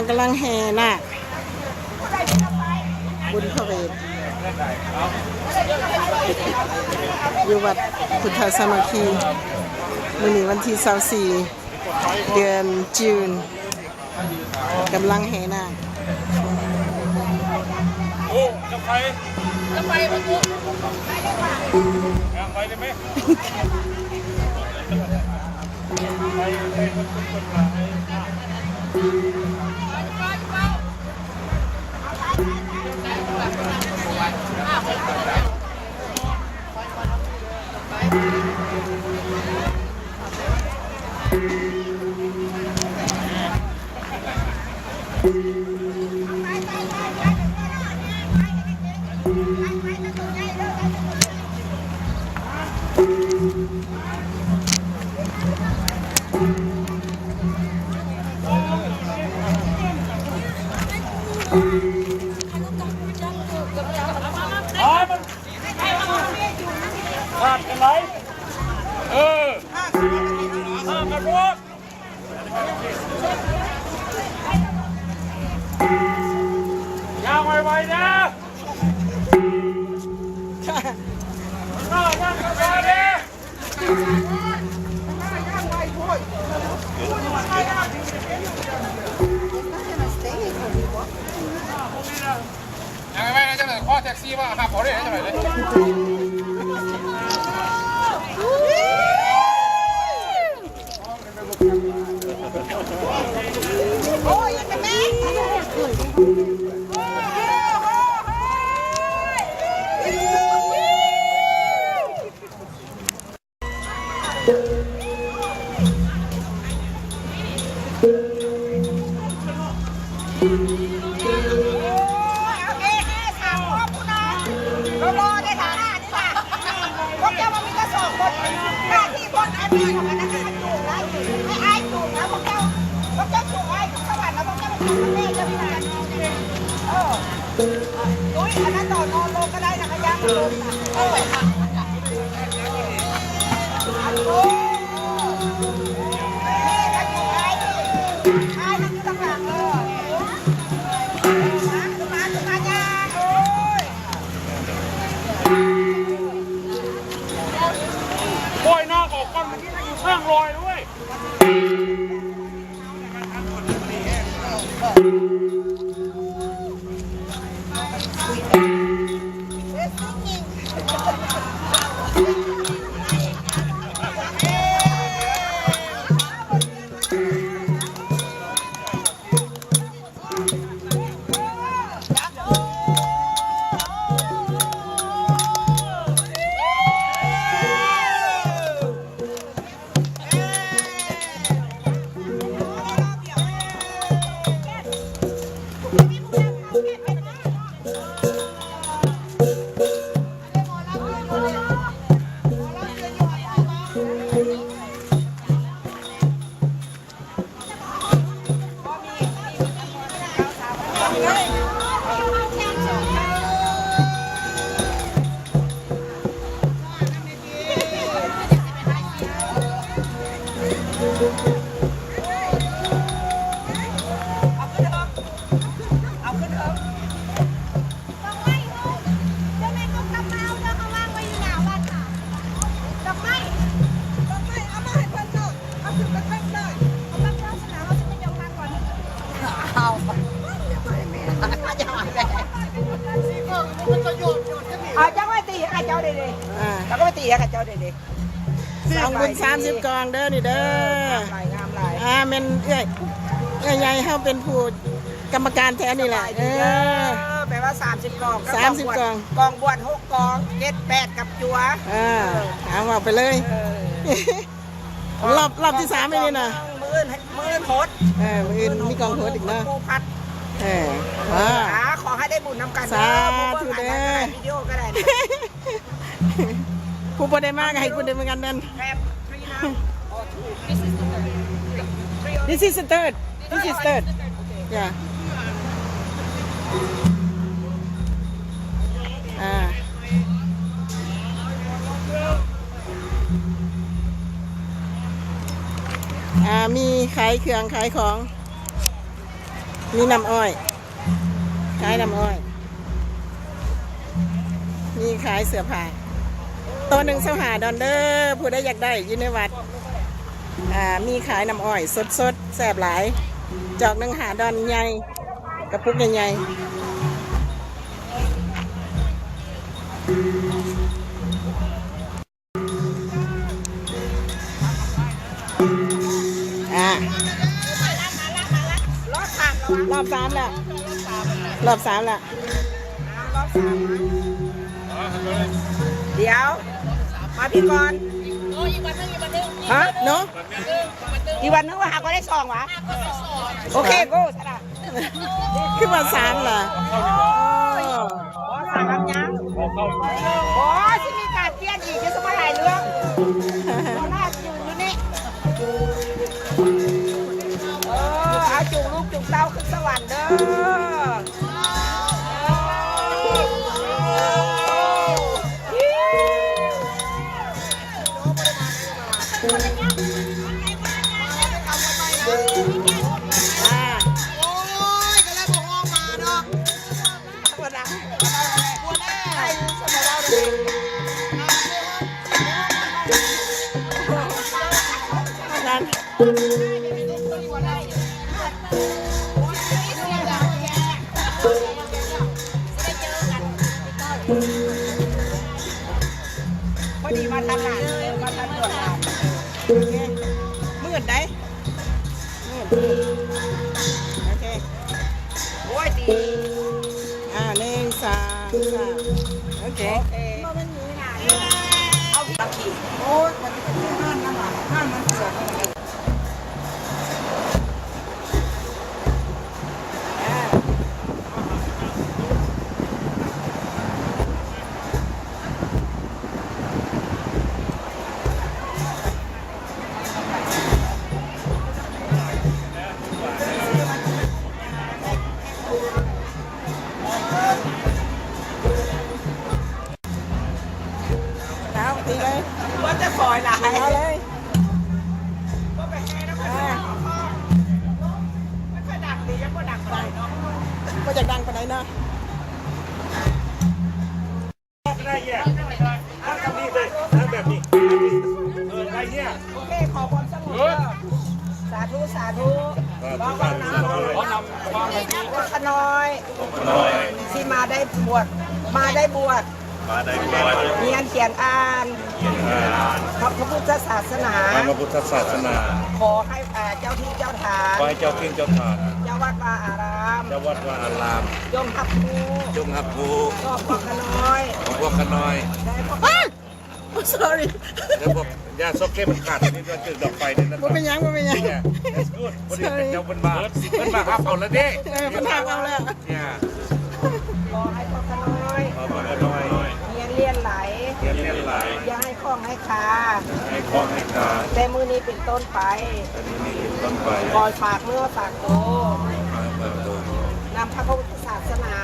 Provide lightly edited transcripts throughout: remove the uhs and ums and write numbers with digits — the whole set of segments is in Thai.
กำลังแห่นาคบุญพระเวทอยู่วัดพุทธสามัคคีมื้อนี้วันที่24เดือนจูนกำลังแห่นาคโอ้จะไปประตูไปได้ไหมขาดกันไหมห้ามกันรถยาวไวๆนะย่างกันไปดิยังไงจะเลยข้อแท็กซี่ว่าหาขอได้เท่าไหร่เลยโอ้ยยังไงอันนั้นต่อนอนลงก็ได้นะคะย่างลงนี่ถ้าอยู่ไอ้นั่นอยู่ต่างหากมาย่างโอ้ยโอ้ยนอกออกก้อนมันอยู่ข้างลอยด้วยจังไม่ตีให้เจ้าเด็ดๆแล้วก็ไม่ตีให้เจ้าเด็ดๆสองบุญ30 กองเด้อนี่เด้องามลายเป็นใหญ่เขาเป็นผู้กรรมการแทนนี่แหละแปลว่า30 กอง30 กองกองบวช6 กอง7 8กับจัวถามว่าไปเลยรอบที่3ไม่นี่นะมือโพดมือมีกองโพดอีกนะพัดขอให้ได้บุญนำกันสาธุเด้อวิดีโอก็ได้ผู้บ่ได้มากให้คุณได้เหมือนกันนั่น This is the third. This is third. Yeah. มีขายเครื่องขายของ มีน้ำอ้อยขายน้ำอ้อยมีขายเสื้อผ้าตัวหนึ่ง25 ดอลเดอร์ผู้ใดอยากได้อยินในวัดมีขายน้ำอ้อยสดแซ่บหลายจอกหนึ่ง5 ดอลใหญ่กระปุกใหญ่รอบ3แล้วรอบ3แล้วเดี๋ยวมาพี่ก่อนฮะ เนาะ อีกวันนึงว่าหาก็ได้ซองวะโอเคโก้สระ ขึ้นมา3ล่ะ สั่งคำยังโอ้ที่มีการเปลี่ยนอีกจะสมัยไหนเรื่องหน้าอยู่นี่เอาจุกลูกจุกเต้าขึ้นสวรรค์เด้อพอดีมาทำงานมาทำตรวจงานมืดได้โอเคโอ้ยดี1 2 3โอเคเอาขี่โอ้ยมันเป็นห้านน้ำห้านมันเสือตีเลย ว่าจะซอยหลาย เอาเลยมันก็ดังดียังก็ดังไปเนาะ ก็จะดังปานใดเนาะได้แย่นั่งแบบนี้เลยนั่งแบบนี้ได้เนี่ย โอเคขอความสงบสาธุสาธุร้องวันน้ำว่าขน้อยที่มาได้บวชมาได้บวชเรียนเขียนอ่านพระพุทธศาสนาพระพุทธศาสนา ขอให้เจ้าที่เจ้าทาน ขอให้เจ้าทิ้งเจ้าทาน เจ้าวัดวาอาราม เจ้าวัดวาอาราม ยมทับภู จงหับภู ก็พวกขน้อย ของพวกขน้อย ได้พวก sorry แล้วพวกยาซอกเก็มันขาดนี่ก็จุดดอกไฟนี่นะ บ่เป็นหยังบ่เป็นหยัง เนี่ย that's good พอดีเป็นเจ้าเป็นมาครับเอาแล้วเด้ ปัญหาเอาแล้ว เนี่ย ขอให้พวกขน้อย ขอพวกขน้อย เรียนไหล เรียนไหล อย่าให้คล้องให้คา ให้คล้องให้ขา แต่มือนี้เป็นต้นไป อันนี้เป็นต้นไป ปล่อยฝากเมื่อฝากโต เปิดตัวน ำพระพุทธศาสนา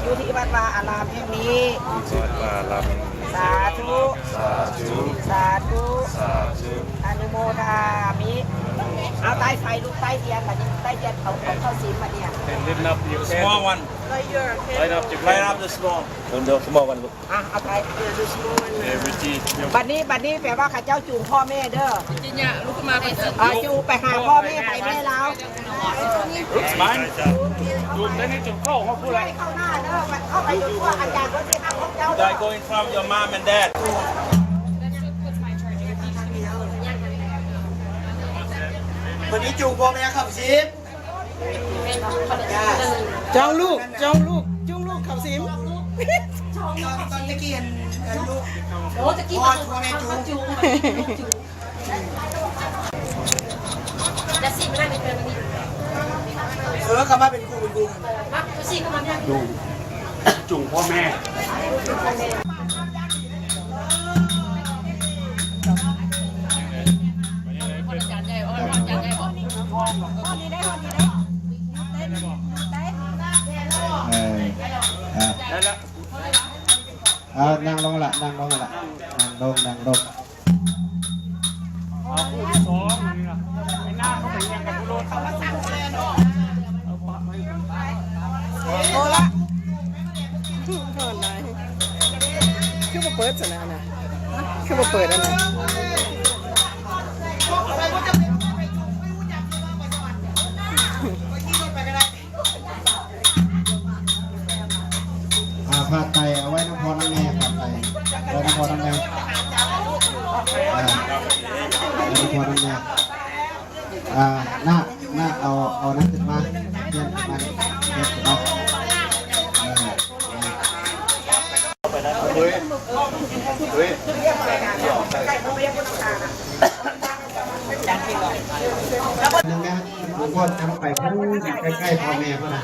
อยู่ที่วัดวาอารามแห่งนี้ ที่วัดวาอาราม สาธุ สาธุ สาธุ สาธุ อนุโมทามิเอาใต้ไฟลูกใต้เทียนมาดิใต้เทียนเอาเข้าสีมาเนี่ย lift up your small one light up the small the small one look เอาไปดูสมุนบัดนี้แปลว่าข้าเจ้าจูงพ่อแม่เด้อจริงเนี่ยลูกมาไปจูงไปหาพ่อแม่ไปแม่แล้ว มันจูงได้นี่จุดเข้าเขาพูดอะไร เข้าหน้าเด้อเข้าไปดูว่าอาจารย์เขาจะทำของเจ้า Die go in front of your mom and dad วันนี้จูงพ่อแม่ขับซิป จองลูกจุงลูกเข้าสิม ตอนตะกี้เห็นลูก โอ้ตะกี้ พ่อ เขา จูงแม่จูง แล้วสิไม่ได้เป็นแบบนี้ กลับมาเป็นกู ปั๊บสิก็มันยัง จุงพ่อแม่ จานใหญ่จานใหญ่บอก นั่งลงละนั่งลง เอาคู่ที่2นี่ล่ะไอ้หน้าเขาเป็นยังกับผู้โลดเขามาสั่งเลยเนาะ โอ้ละ โทษนายคือมาเปิดสนะนะคือมาเปิดอันนั้น ผ้าไตเอาไว้น้ำพอน้ำแม่ผ้าไตไว้น้ำพอน้ำแม่ไว้น้ำพอน้ำแม่หน้าเอานั้นขึ้นมาเยี่ยมขึ้นมาเยี่ยมขึ้นมาเฮ้ยยังไงบางคนทำไปใกล้พ่อแม่เขานะ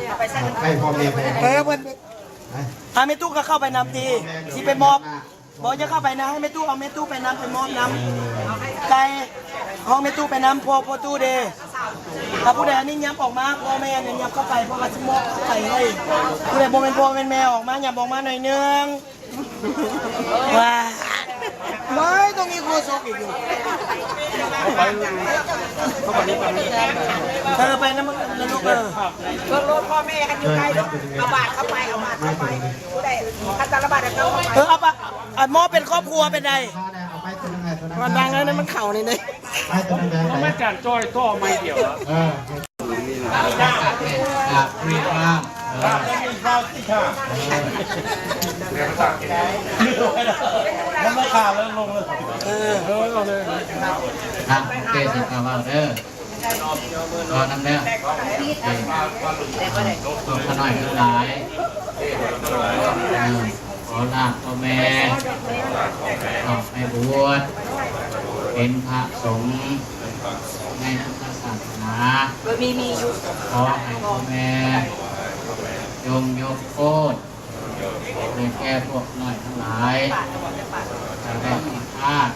ใกล้พ่อแม่ไป เพิ่นถ้าแม่ตู้ก็เข้าไปนำทีสิไปมอบบอกจะเข้าไปนะให้แม่ตู้เอาแม่ตู้ไปนำไปมอบนำไก่ห้องแม่ตู้ไปนำพอตู้เดถ้าผู้ใดอันนี้ยับออกมาพ่อแม่เนี่ยยับเข้าไปเพราะว่าสมอกใส่ให้ผู้ใดโมเป็นพ่อเป็นแม่ออกมายับออกมาหน่อยนึงว้าไม่ต้องมีโคศกอีกอยู่ไปนะมันลูกรถพ่อแม่กันอยู่ไกลลูกเอาบาทเข้าไปเอาบาทเข้าไปผู้ใดคันตาละบาทเข้าไปเอาปะมอเป็นครอบครัวเป็นไง เอาไปตัวนึงไงตัวนั้น มันดังแล้วนะมันเข่านี่เลย ไปตัวนึงไง ไม่จานจ้อยต่อไม่เดียว รีบมา มันไม่ขาดแล้วลงเลย ทางเกษตรกรรมเด้อรอน้ำเด้อตัวขน่อยก็หลายขอลาพ่อแม่ขอให้บวชเป็นพระสงฆ์ในพุทธศาสนาขอให้พ่อแม่จงยกโทษให้แก่พวกน้อยทั้งหลายจะได้ผิดพลาด